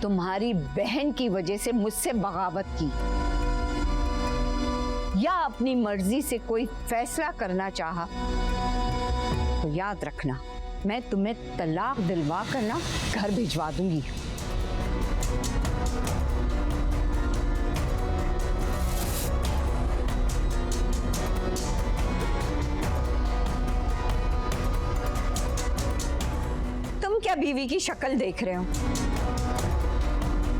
तुम्हारी बहन की वजह से मुझसे बगावत की या अपनी मर्जी से कोई फैसला करना चाहा, तो याद रखना मैं तुम्हें तलाक दिलवा कर ना घर भिजवा दूंगी। तुम क्या बीवी की शक्ल देख रहे हो?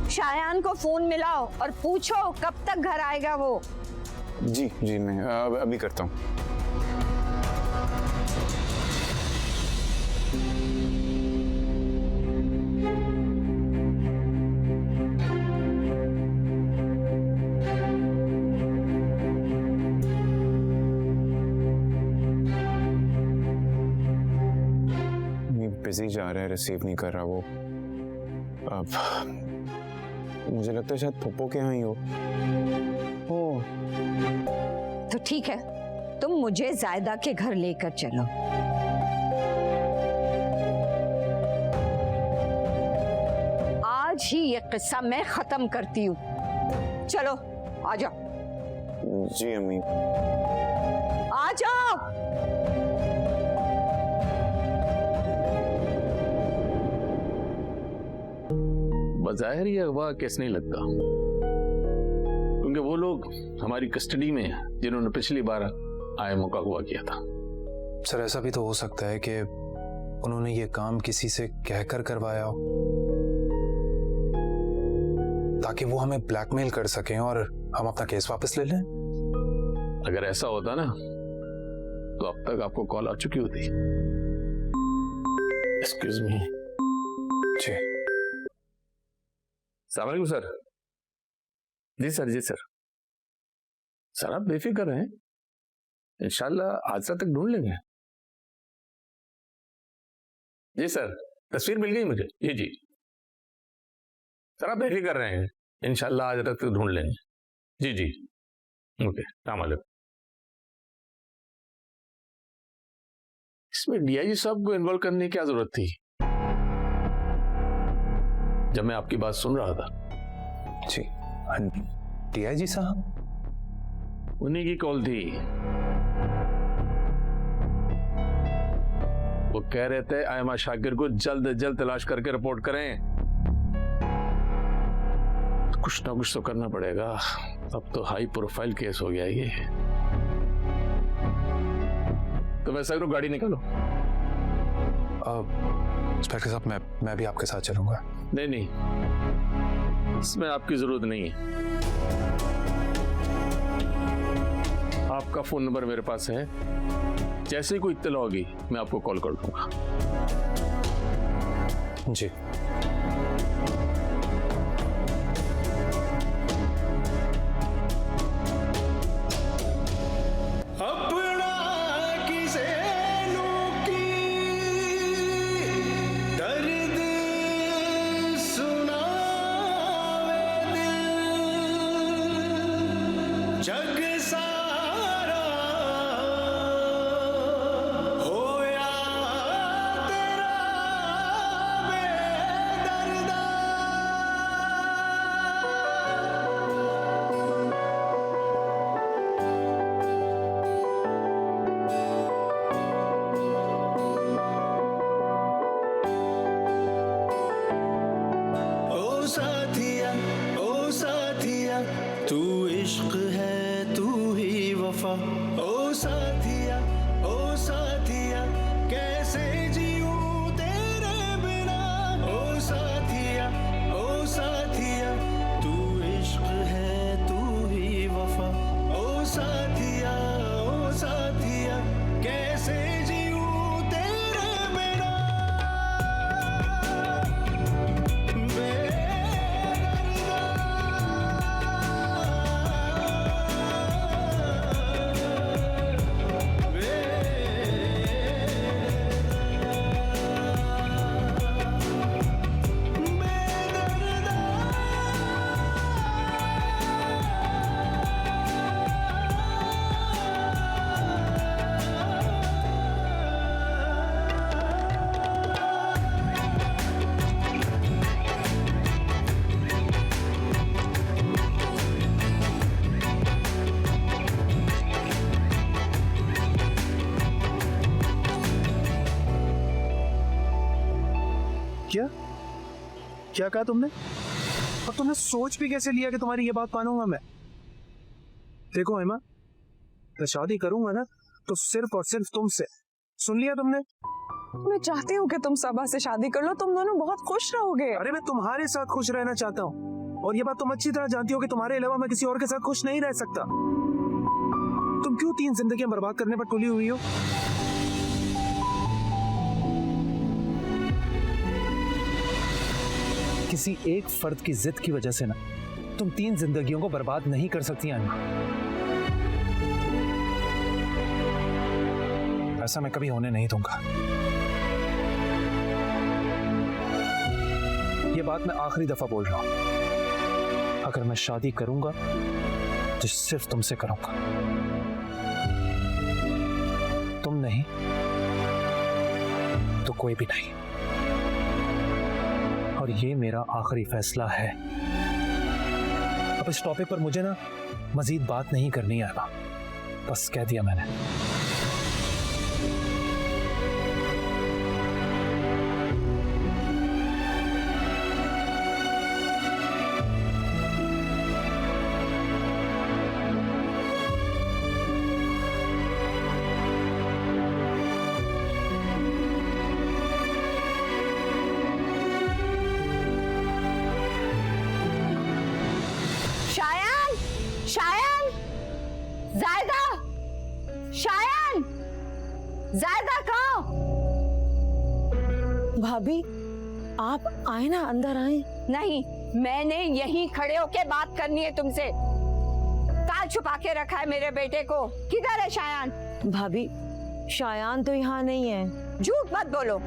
शायान को फोन मिलाओ और पूछो कब तक घर आएगा वो। जी जी, मैं अभी करता हूँ। बिजी जा रहा है, रिसीव नहीं कर रहा वो। अब मुझे लगता है शायद पप्पो के यहाँ ही हो। तो ठीक है, तुम मुझे जायदा के घर लेकर चलो। आज ही ये किस्सा मैं खत्म करती हूँ। चलो आ जाओ। जी अम्मी। आ जाओ। बज़ाहिर ये अगवा केस नहीं लगता, क्योंकि वो लोग हमारी कस्टडी में हैं जिन्होंने पिछली बार आयमो का अगवा किया था। सर ऐसा भी तो हो सकता है कि उन्होंने ये काम किसी से कहकर करवाया हो, ताकि वो हमें ब्लैकमेल कर सकें और हम अपना केस वापस ले लें। अगर ऐसा होता ना तो अब तक आपको कॉल आ चुकी होती। Excuse me. जी सलाम सर। जी सर, जी सर। सर आप बेफिक्र रहें, इंशाल्लाह आज तक ढूंढ लेंगे। जी सर, तस्वीर मिल गई मुझे। जी जी सर, आप बेफिक्र रहें, इंशाल्लाह आज तक ढूंढ लेंगे। जी जी ओके, सलाम वालेकुम। इसमें डीआईजी साहब को इन्वॉल्व करने की क्या जरूरत थी जब मैं आपकी बात सुन रहा था? जी डीआईजी साहब? उन्हीं की कॉल थी। वो कह रहे थे आयमा शाकिर को जल्द से जल्द तलाश करके रिपोर्ट करें। कुछ ना कुछ तो करना पड़ेगा, अब तो हाई प्रोफाइल केस हो गया ये। तो वैसा ही गाड़ी निकालो। इंस्पेक्टर साहब मैं भी आपके साथ चलूंगा। नहीं नहीं, इसमें आपकी जरूरत नहीं है। आपका फोन नंबर मेरे पास है, जैसे ही कोई इत्तला होगी मैं आपको कॉल कर दूंगा। जी तू इश्क है तू ही वफा, ओ साथिया कैसे जीऊं तेरे बिना, ओ साथिया तू इश्क है तू ही वफा, ओ साथिया कैसे जीऊं तेरे बिना। क्या क्या कहा तुमने? और तुमने सोच भी कैसे लिया कि तुम्हारी ये बात मानूंगा मैं? देखो हेमा, मैं शादी करूंगा ना तो सिर्फ और सिर्फ तुमसे। सुन लिया तुमने? मैं चाहती हूँ कि तुम सबा से शादी कर लो, तुम दोनों बहुत खुश रहोगे। अरे मैं तुम्हारे साथ खुश रहना चाहता हूँ, और ये बात तुम अच्छी तरह जानती हो कि तुम्हारे अलावा मैं किसी और के साथ खुश नहीं रह सकता। तुम क्यों 3 जिंदगियां बर्बाद करने पर तुली हुई हो? किसी एक फर्द की जिद की वजह से ना तुम 3 जिंदगियों को बर्बाद नहीं कर सकती आनिया। ऐसा मैं कभी होने नहीं दूंगा। ये बात मैं आखिरी दफा बोल रहा हूं। अगर मैं शादी करूंगा तो सिर्फ तुमसे करूंगा, तुम नहीं तो कोई भी नहीं। और ये मेरा आखिरी फैसला है। अब इस टॉपिक पर मुझे ना मजीद बात नहीं करनी है, बस कह दिया मैंने। जायदा कहाँ? भाभी आप आए ना, अंदर आए। नहीं, मैंने यहीं खड़े होके बात करनी है तुमसे। कहाँ छुपा के रखा है मेरे बेटे को? किधर है शायान? भाभी शायान तो यहाँ नहीं है। झूठ मत बोलो,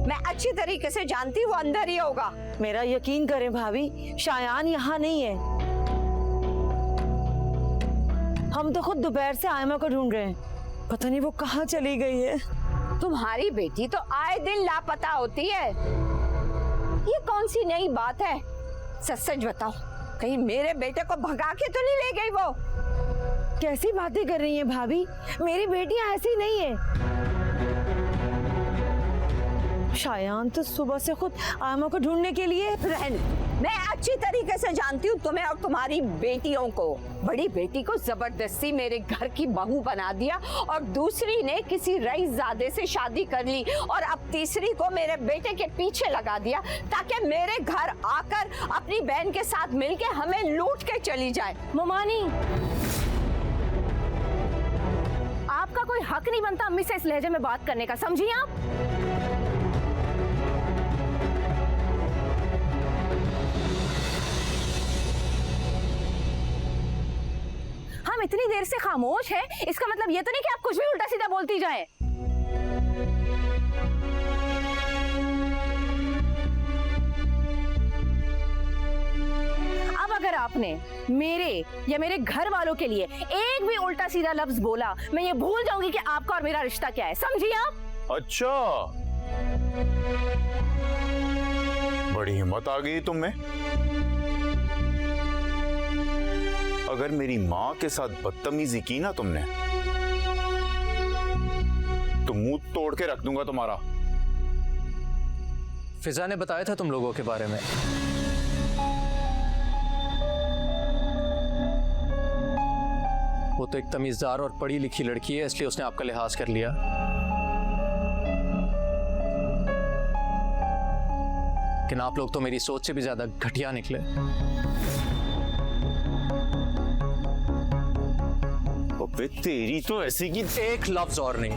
मैं अच्छी तरीके से जानती हूँ अंदर ही होगा। मेरा यकीन करें भाभी, शायान यहाँ नहीं है। हम तो खुद दोपहर से आयमा को ढूंढ रहे हैं, पता नहीं वो कहाँ चली गई है। तुम्हारी बेटी तो आए दिन लापता होती है, ये कौन सी नई बात है? सच सच बताओ, कहीं मेरे बेटे को भगा के तो नहीं ले गई वो? कैसी बातें कर रही हैं भाभी, मेरी बेटी ऐसी नहीं है। शायान तो सुबह से खुद आयमा को ढूंढने के लिए। मैं अच्छी तरीके से जानती हूँ तुम्हें और तुम्हारी बेटियों को। बड़ी बेटी को जबरदस्ती मेरे घर की बहू बना दिया, और दूसरी ने किसी रईसजादे से शादी कर ली, और अब तीसरी को मेरे बेटे के पीछे लगा दिया ताकि मेरे घर आकर अपनी बहन के साथ मिलके हमें लूट के चली जाए। मोमानी, आपका कोई हक नहीं बनता अम्मी से इस लहजे में बात करने का, समझिए आप? हम इतनी देर से खामोश हैं, इसका मतलब ये तो नहीं कि आप कुछ भी उल्टा सीधा बोलती जाएं। अब अगर आपने मेरे या मेरे घर वालों के लिए एक भी उल्टा सीधा लफ्ज बोला, मैं ये भूल जाऊंगी कि आपका और मेरा रिश्ता क्या है, समझिए आप? अच्छा, बड़ी हिम्मत आ गई तुम में। अगर मेरी माँ के साथ बदतमीजी की ना तुमने तो मुंह तोड़ के रख दूंगा तुम्हारा। फिजा ने बताया था तुम लोगों के बारे में। वो तो एक तमीजदार और पढ़ी लिखी लड़की है, इसलिए उसने आपका लिहाज कर लिया। लेकिन आप लोग तो मेरी सोच से भी ज्यादा घटिया निकले। तेरी तो ऐसी की एक लफ्ज और नहीं।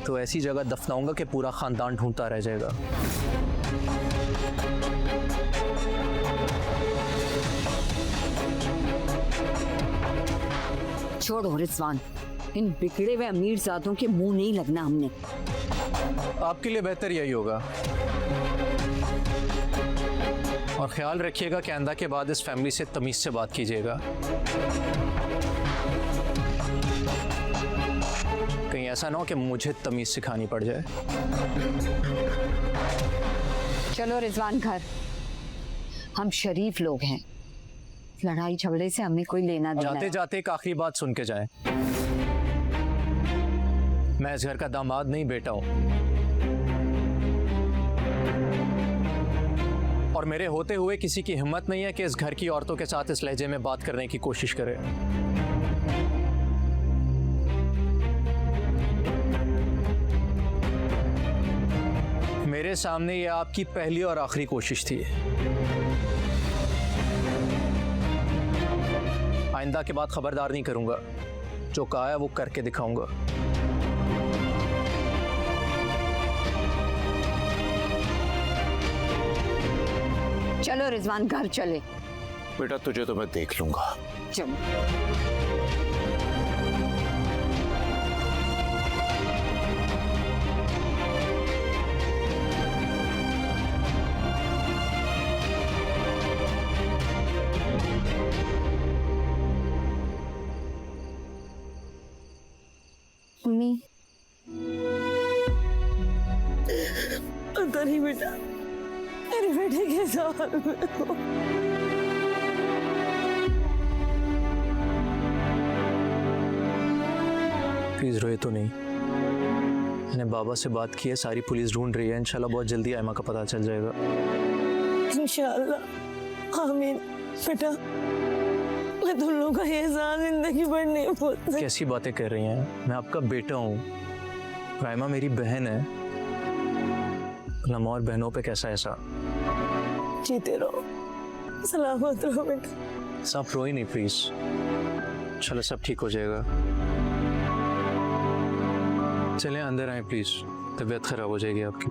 तो ऐसी जगह दफनाऊंगा कि पूरा खानदान ढूंढता रह जाएगा। छोड़ो रिजवान, इन बिगड़े हुए अमीर जादों के मुंह नहीं लगना हमने। आपके लिए बेहतर यही होगा। और ख्याल रखिएगा कि आइंदा के बाद इस फैमिली से तमीज से बात कीजिएगा। कहीं ऐसा ना हो कि मुझे तमीज सिखानी पड़ जाए। चलो रिजवान घर, हम शरीफ लोग हैं, लड़ाई झगड़े से हमें कोई लेना देना जाते नहीं। जाते एक आखिरी बात सुन के जाएं। मैं इस घर का दामाद नहीं, बेटा हूं, और मेरे होते हुए किसी की हिम्मत नहीं है कि इस घर की औरतों के साथ इस लहजे में बात करने की कोशिश करे। मेरे सामने ये आपकी पहली और आखिरी कोशिश थी। आइंदा के बाद खबरदार नहीं करूंगा, जो कहा है वो करके दिखाऊंगा। चलो रिजवान घर चले। बेटा तुझे तो मैं देख लूंगा। चलो। मम्मी पता नहीं बेटा, मेरे बेटे के साथ प्लीज रोए तो नहीं। मैंने बाबा से बात की है, सारी पुलिस ढूंढ रही है। इंशाल्लाह बहुत जल्दी आयमा का पता चल जाएगा। इंशाल्लाह, आमीन। बेटा, मैं तुम लोगों का एहसान जिंदगी भर नहीं भूल सकती। कैसी बातें कर रही हैं? मैं आपका बेटा हूँ, रायमा मेरी बहन है। और बहनों पे कैसा ऐसा? जीते रहो, सलामत रहो बेटा। सब रोई नहीं प्लीज, चलो सब ठीक हो जाएगा। चलें अंदर आए प्लीज, तबीयत खराब हो जाएगी आपकी।